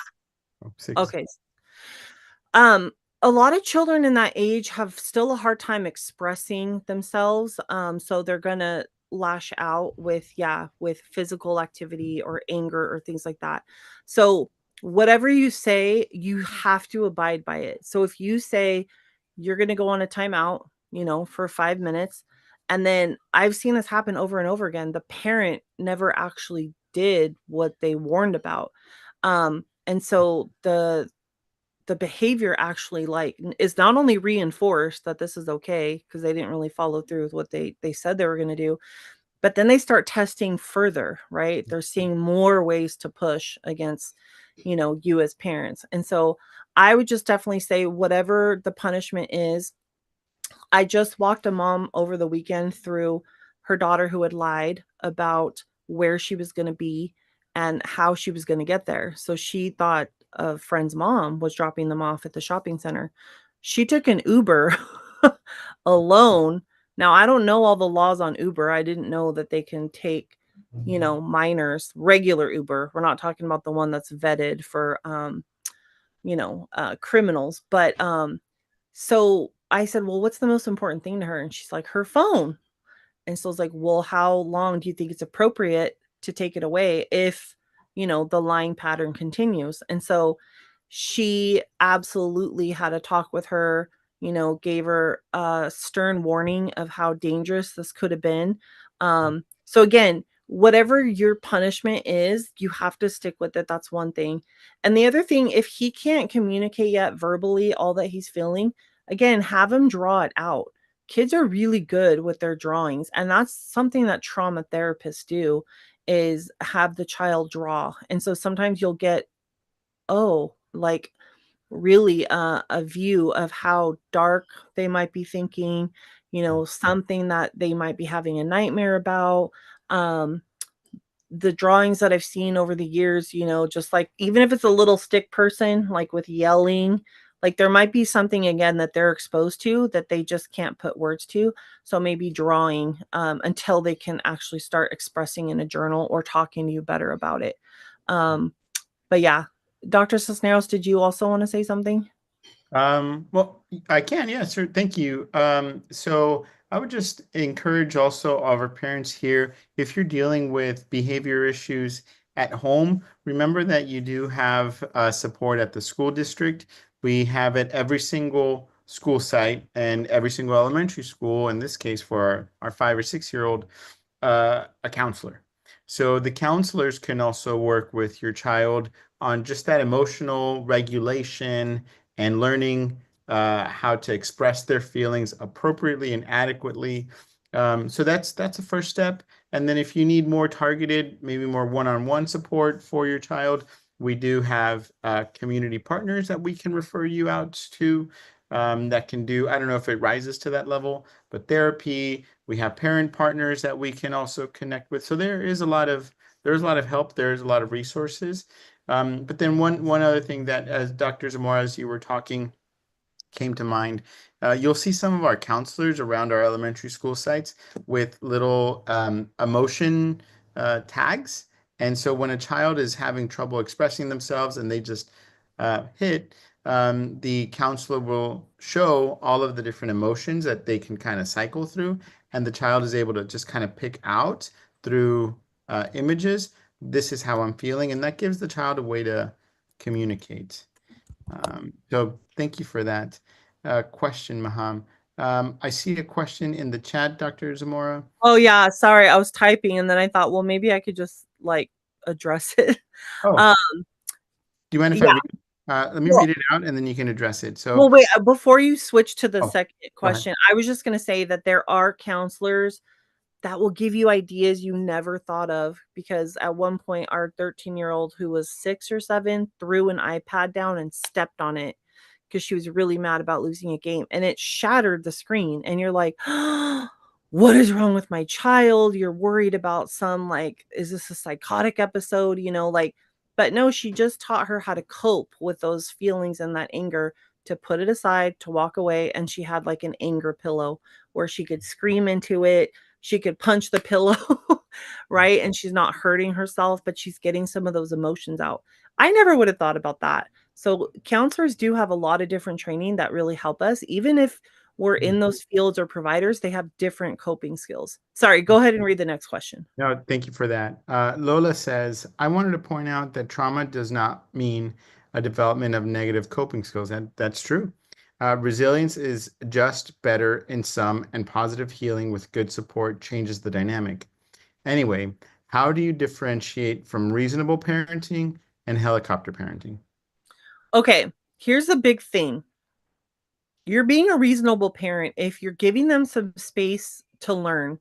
oh, 6. Okay. A lot of children in that age have still a hard time expressing themselves. So they're gonna lash out with physical activity or anger or things like that. So whatever you say, you have to abide by it. So if you say you're gonna go on a timeout, for 5 minutes, and then I've seen this happen over and over again, the parent never actually did what they warned about. And so the behavior actually is not only reinforced that this is okay because they didn't really follow through with what they said they were going to do, but then they start testing further, right? They're seeing more ways to push against you as parents. And so I would just definitely say whatever the punishment is. I just walked a mom over the weekend through her daughter who had lied about where she was going to be. and how she was going to get there. So she thought a friend's mom was dropping them off at the shopping center. She took an Uber alone. Now, I don't know all the laws on Uber. I didn't know that they can take, minors, regular Uber. We're not talking about the one that's vetted for, criminals. But so I said, well, what's the most important thing to her? And she's like, her phone. And so it's like, well, how long do you think it's appropriate to take it away if, the lying pattern continues? And so she absolutely had a talk with her, gave her a stern warning of how dangerous this could have been. So again, whatever your punishment is, you have to stick with it. That's one thing. And the other thing, if he can't communicate yet verbally all that he's feeling, again, have him draw it out. Kids are really good with their drawings, and that's something that trauma therapists do, is have the child draw. And so sometimes you'll get, like really a view of how dark they might be thinking, something that they might be having a nightmare about. The drawings that I've seen over the years, just like, even if it's a little stick person, like with yelling, like there might be something again that they're exposed to that they just can't put words to. So maybe drawing until they can actually start expressing in a journal or talking to you better about it. But yeah, Dr. Cisneros, did you also want to say something? Well, I can, yeah, sir. Thank you. So I would just encourage also all of our parents here, if you're dealing with behavior issues at home, remember that you do have support at the school district. We have at every single school site and every single elementary school, in this case for our 5 or 6-year-old, a counselor. So the counselors can also work with your child on just that emotional regulation and learning how to express their feelings appropriately and adequately. So that's a first step. And then if you need more targeted, maybe more one-on-one support for your child, we do have community partners that we can refer you out to that can do, I don't know if it rises to that level, but therapy. We have parent partners that we can also connect with. So there's a lot of help. There's a lot of resources. But then one other thing that, as Dr. Zamora, as you were talking, came to mind, you'll see some of our counselors around our elementary school sites with little emotion tags. And so when a child is having trouble expressing themselves and they just hit, the counselor will show all of the different emotions that they can kind of cycle through, and the child is able to just kind of pick out through images, this is how I'm feeling, and that gives the child a way to communicate. So thank you for that question, Maham. I see a question in the chat, Dr. Zamora. Oh yeah, sorry, I was typing and then I thought, well, maybe I could just like address it. Oh, Um, do you mind if I yeah. read? Let me Well, read it out and then you can address it. So, well, wait, before you switch to the oh, second go ahead. question, I was just going to say that there are counselors that will give you ideas you never thought of, because at one point our 13-year-old who was 6 or 7 threw an iPad down and stepped on it because she was really mad about losing a game, and it shattered the screen, and you're like, what is wrong with my child? You're worried about some, like, is this a psychotic episode, like, but no, she just taught her how to cope with those feelings and that anger, to put it aside, to walk away. And she had like an anger pillow where she could scream into it, she could punch the pillow, right? And she's not hurting herself, but she's getting some of those emotions out. I never would have thought about that. So counselors do have a lot of different training that really help us. Even if we're in those fields or providers, they have different coping skills. Sorry, go ahead and read the next question. No, thank you for that. Lola says, I wanted to point out that trauma does not mean a development of negative coping skills. That's true. Resilience is just better in some, and positive healing with good support changes the dynamic. Anyway, how do you differentiate from reasonable parenting and helicopter parenting? Okay, here's the big thing. You're being a reasonable parent if you're giving them some space to learn.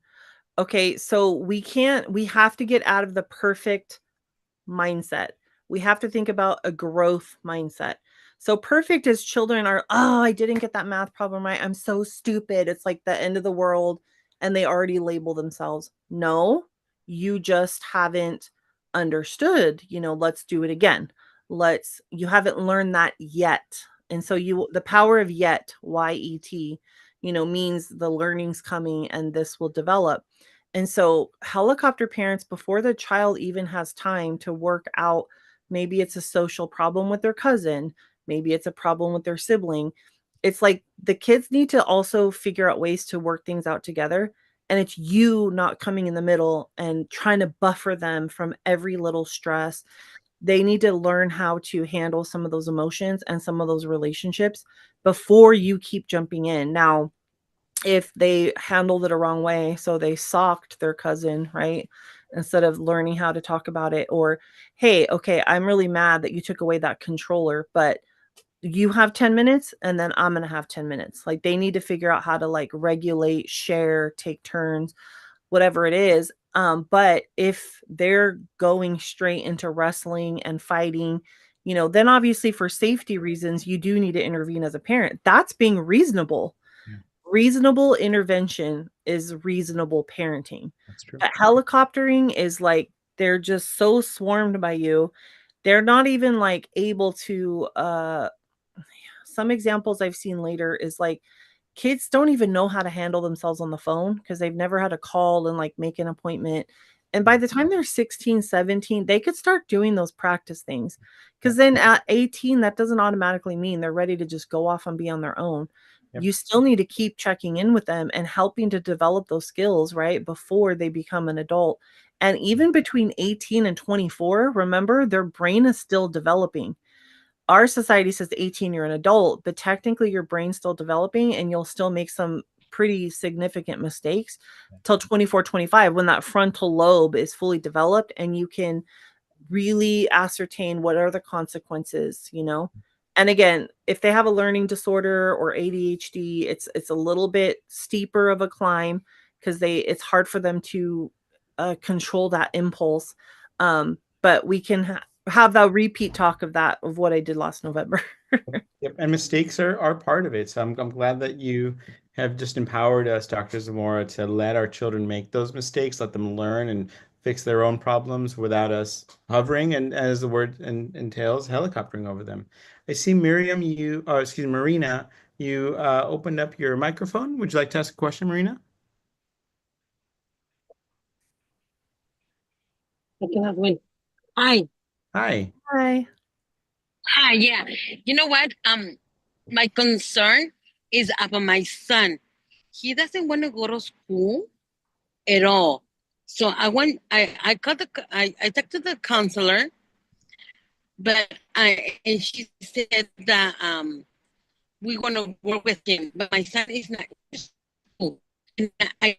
Okay, so we have to get out of the perfect mindset. We have to think about a growth mindset. So perfect as children are, oh, I didn't get that math problem right, I'm so stupid, it's like the end of the world, and they already label themselves. No, you just haven't understood, let's do it again. You haven't learned that yet. And so the power of yet, Y-E-T, means the learning's coming and this will develop. And so helicopter parents, before the child even has time to work out, maybe it's a social problem with their cousin, maybe it's a problem with their sibling. It's like the kids need to also figure out ways to work things out together. And it's you not coming in the middle and trying to buffer them from every little stress. They need to learn how to handle some of those emotions and some of those relationships before you keep jumping in. Now, if they handled it a wrong way, so they socked their cousin, right? Instead of learning how to talk about it, or, hey, okay, I'm really mad that you took away that controller, but you have 10 minutes and then I'm going to have 10 minutes. Like they need to figure out how to like regulate, share, take turns, whatever it is. But if they're going straight into wrestling and fighting, then obviously for safety reasons, you do need to intervene as a parent. That's being reasonable. Yeah. Reasonable intervention is reasonable parenting. That's true. But helicoptering is like they're just so swarmed by you. They're not even like able to some examples I've seen later is like kids don't even know how to handle themselves on the phone because they've never had to call and like make an appointment. And by the time they're 16, 17, they could start doing those practice things. Because then at 18, that doesn't automatically mean they're ready to just go off and be on their own. Yep. You still need to keep checking in with them and helping to develop those skills, right? Before they become an adult. And even between 18 and 24, remember, their brain is still developing. Our society says 18 you're an adult, but technically your brain's still developing and you'll still make some pretty significant mistakes till 24, 25 when that frontal lobe is fully developed and you can really ascertain what are the consequences. And again, if they have a learning disorder or ADHD, it's a little bit steeper of a climb because it's hard for them to control that impulse. But we can have that repeat talk of what I did last November. Yep, and mistakes are part of it. So I'm glad that you have just empowered us, Dr. Zamora, to let our children make those mistakes, let them learn and fix their own problems without us hovering and, as the word entails, helicoptering over them. I see Miriam, Marina, you opened up your microphone. Would you like to ask a question, Marina? Hi. Hi. Hi. Hi, yeah. You know what? My concern is about my son. He doesn't want to go to school at all. So I talked to the counselor, but and she said that we're gonna work with him, but my son is not in school. And I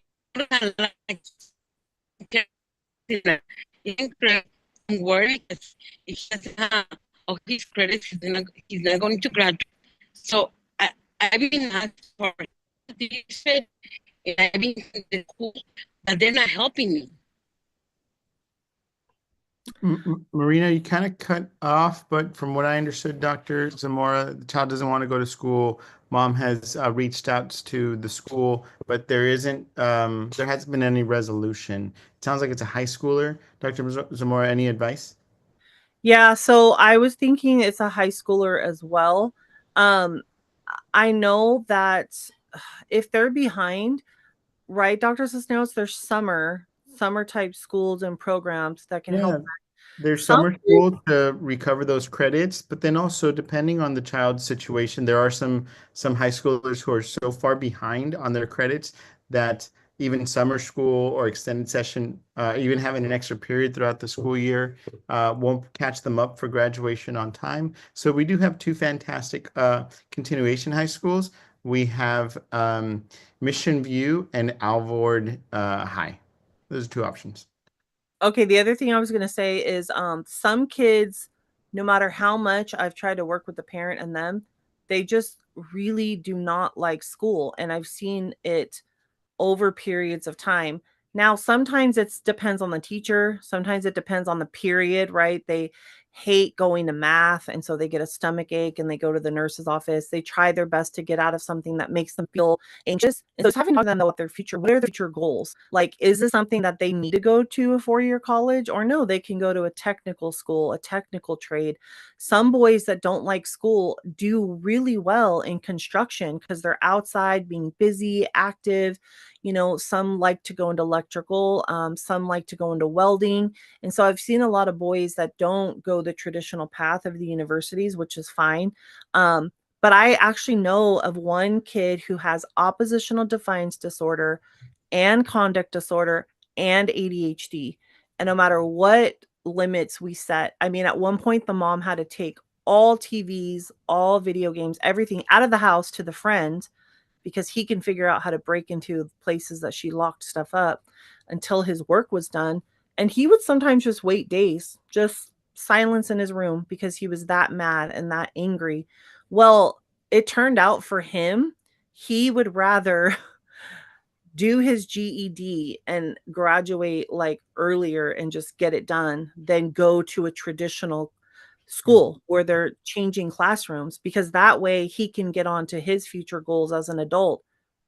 I'm worried if he doesn't have all his credits, he's not going to graduate. So I've been asked for this, and I've been in the school, but they're not helping me. Marina, you kind of cut off, but from what I understood, Dr. Zamora, the child doesn't want to go to school. Mom has reached out to the school, but there hasn't been any resolution. It sounds like it's a high schooler. Dr. Zamora, any advice? Yeah, so I was thinking it's a high schooler as well. I know that if they're behind, right, Dr. Cisneros, there's summer type schools and programs that can help. There's Some summer school to recover those credits, but then also depending on the child's situation, there are some high schoolers who are so far behind on their credits that even summer school or extended session, even having an extra period throughout the school year, won't catch them up for graduation on time. So we do have two fantastic continuation high schools. We have Mission View and Alvord High. Those are two options. Okay, the other thing I was going to say is some kids, no matter how much I've tried to work with the parent and them, they just really do not like school. And I've seen it over periods of time. Now, sometimes it depends on the teacher. Sometimes it depends on the period, right? hate going to math, and so they get a stomach ache and they go to the nurse's office. They try their best to get out of something that makes them feel anxious. And so it's having to them know what what are their future goals? Like, is this something that they need to go to a 4-year college, or no, they can go to a technical school, a technical trade. Some boys that don't like school do really well in construction because they're outside being busy, active. Some like to go into electrical, some like to go into welding. And so I've seen a lot of boys that don't go the traditional path of the universities, which is fine. But I actually know of one kid who has oppositional defiance disorder and conduct disorder and ADHD. And no matter what limits we set, I mean, at one point, the mom had to take all TVs, all video games, everything out of the house to the friend because he can figure out how to break into places that she locked stuff up until his work was done. And he would sometimes just wait days, just silence in his room because he was that mad and that angry. Well, it turned out for him, he would rather do his GED and graduate like earlier and just get it done than go to a traditional school where they're changing classrooms, because that way he can get on to his future goals as an adult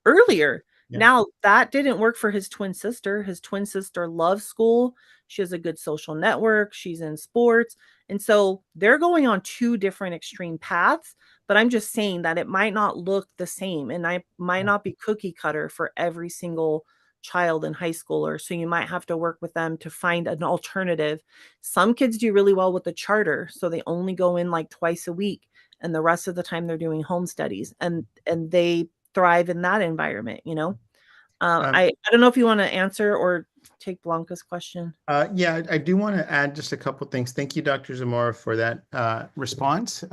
earlier. Yeah. Now, that didn't work for his twin sister. His twin sister loves school. She has a good social network. She's in sports. And so they're going on two different extreme paths. But I'm just saying that it might not look the same, and I might not be cookie cutter for every single child in high schooler. So you might have to work with them to find an alternative. Some kids do really well with the charter, so they only go in like twice a week, and the rest of the time they're doing home studies, and they thrive in that environment. I don't know if you want to answer or take Blanca's question. Yeah, I do want to add just a couple things. Thank you, Dr. Zamora, for that response.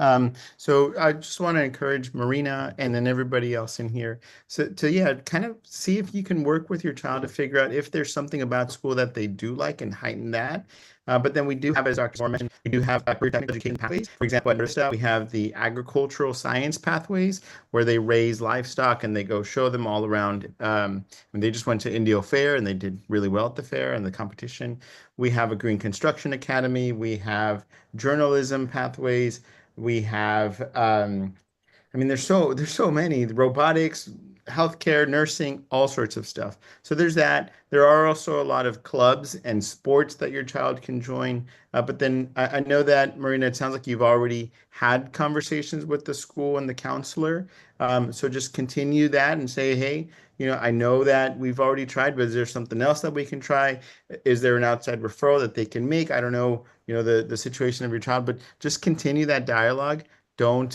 So I just want to encourage Marina and then everybody else in here to kind of see if you can work with your child to figure out if there's something about school that they do like and heighten that. But then we do have, as Dr. Zamora mentioned, we do have career technical education pathways. For example, at NERSTA, we have the agricultural science pathways where they raise livestock and they go show them all around. And they just went to Indio Fair and they did really well at the fair and the competition. We have a green construction academy. We have journalism pathways. We have, there's so many, robotics, healthcare, nursing, all sorts of stuff. So there's that. There are also a lot of clubs and sports that your child can join. But then I know that, Marina, it sounds like you've already had conversations with the school and the counselor. So just continue that and say, hey, I know that we've already tried, but is there something else that we can try? Is there an outside referral that they can make? I don't know, the situation of your child, but just continue that dialogue. Don't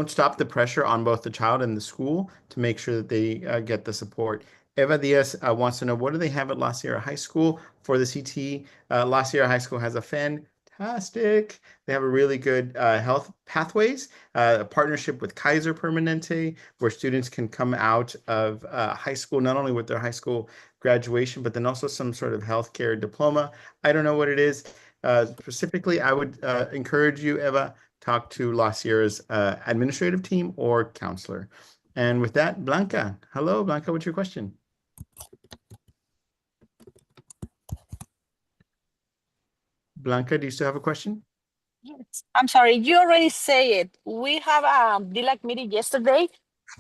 stop the pressure on both the child and the school to make sure that they get the support. Eva Diaz wants to know, what do they have at La Sierra High School for the CT? La Sierra High School has a fantastic. They have a really good health pathways, a partnership with Kaiser Permanente, where students can come out of high school, not only with their high school graduation, but then also some sort of healthcare diploma. I don't know what it is specifically. I would encourage you, Eva, talk to La Sierra's administrative team or counselor. And with that, Blanca. Hello, Blanca, what's your question? Blanca, do you still have a question? Yes. I'm sorry, you already say it. We have a DLAC meeting yesterday,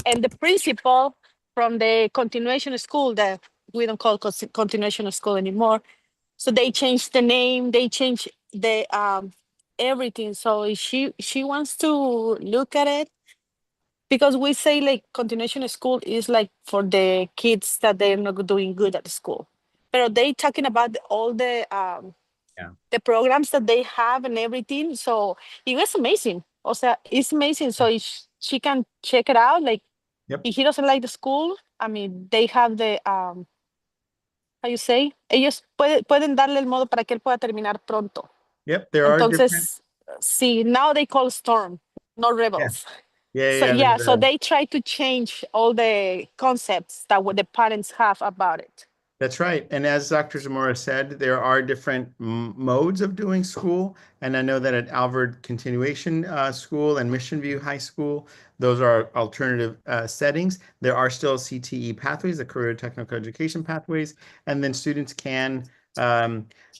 and the principal from the continuation school that we don't call continuation school anymore. So they changed the name, they changed the everything. So she wants to look at it, because we say like continuation school is like for the kids that they're not doing good at the school. But they talking about all the the programs that they have and everything. So it was amazing. Also, it's amazing. So she can check it out. Like, if he doesn't like the school, I mean, they have the how you say, ellos pueden darle el modo para que él pueda terminar pronto. Yep, there are different. Entonces, sí, now they call Storm, not Rebels. Yeah. So they try to change all the concepts that what the parents have about it. That's right. And as Dr. Zamora said, there are different modes of doing school. And I know that at Alvord Continuation School and Mission View High School, those are alternative settings. There are still CTE pathways, the Career Technical Education pathways, and then students can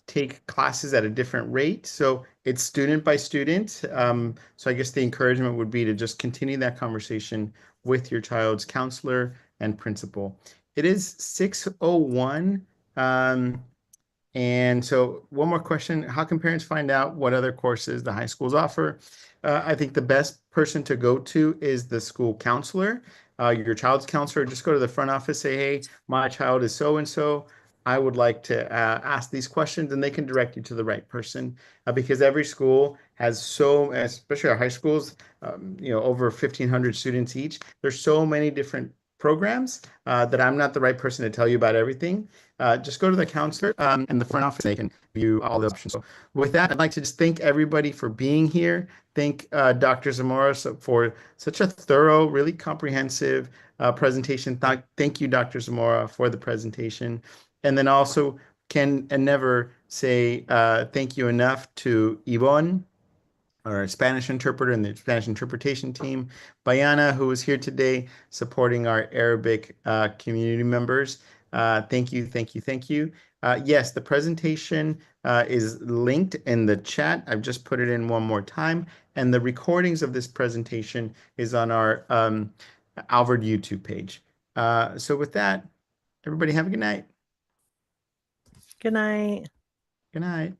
take classes at a different rate. So it's student by student. So I guess the encouragement would be to just continue that conversation with your child's counselor and principal. It is 6:01. And so one more question, how can parents find out what other courses the high schools offer? I think the best person to go to is the school counselor, your child's counselor. Just go to the front office, say, hey, my child is so-and-so. I would like to ask these questions, and they can direct you to the right person because every school has especially our high schools, over 1,500 students each. There's so many different programs that I'm not the right person to tell you about everything. Just go to the counselor and the front office. They can view all the options. So with that, I'd like to just thank everybody for being here. Thank Dr. Zamora for such a thorough, really comprehensive presentation. Thank you, Dr. Zamora, for the presentation. And then also can and never say thank you enough to Yvonne, our Spanish interpreter and the Spanish interpretation team, Bayana, who is here today supporting our Arabic community members. Thank you, thank you, thank you. Yes, the presentation is linked in the chat. I've just put it in one more time. And the recordings of this presentation is on our Alvord YouTube page. So with that, everybody have a good night. Good night. Good night.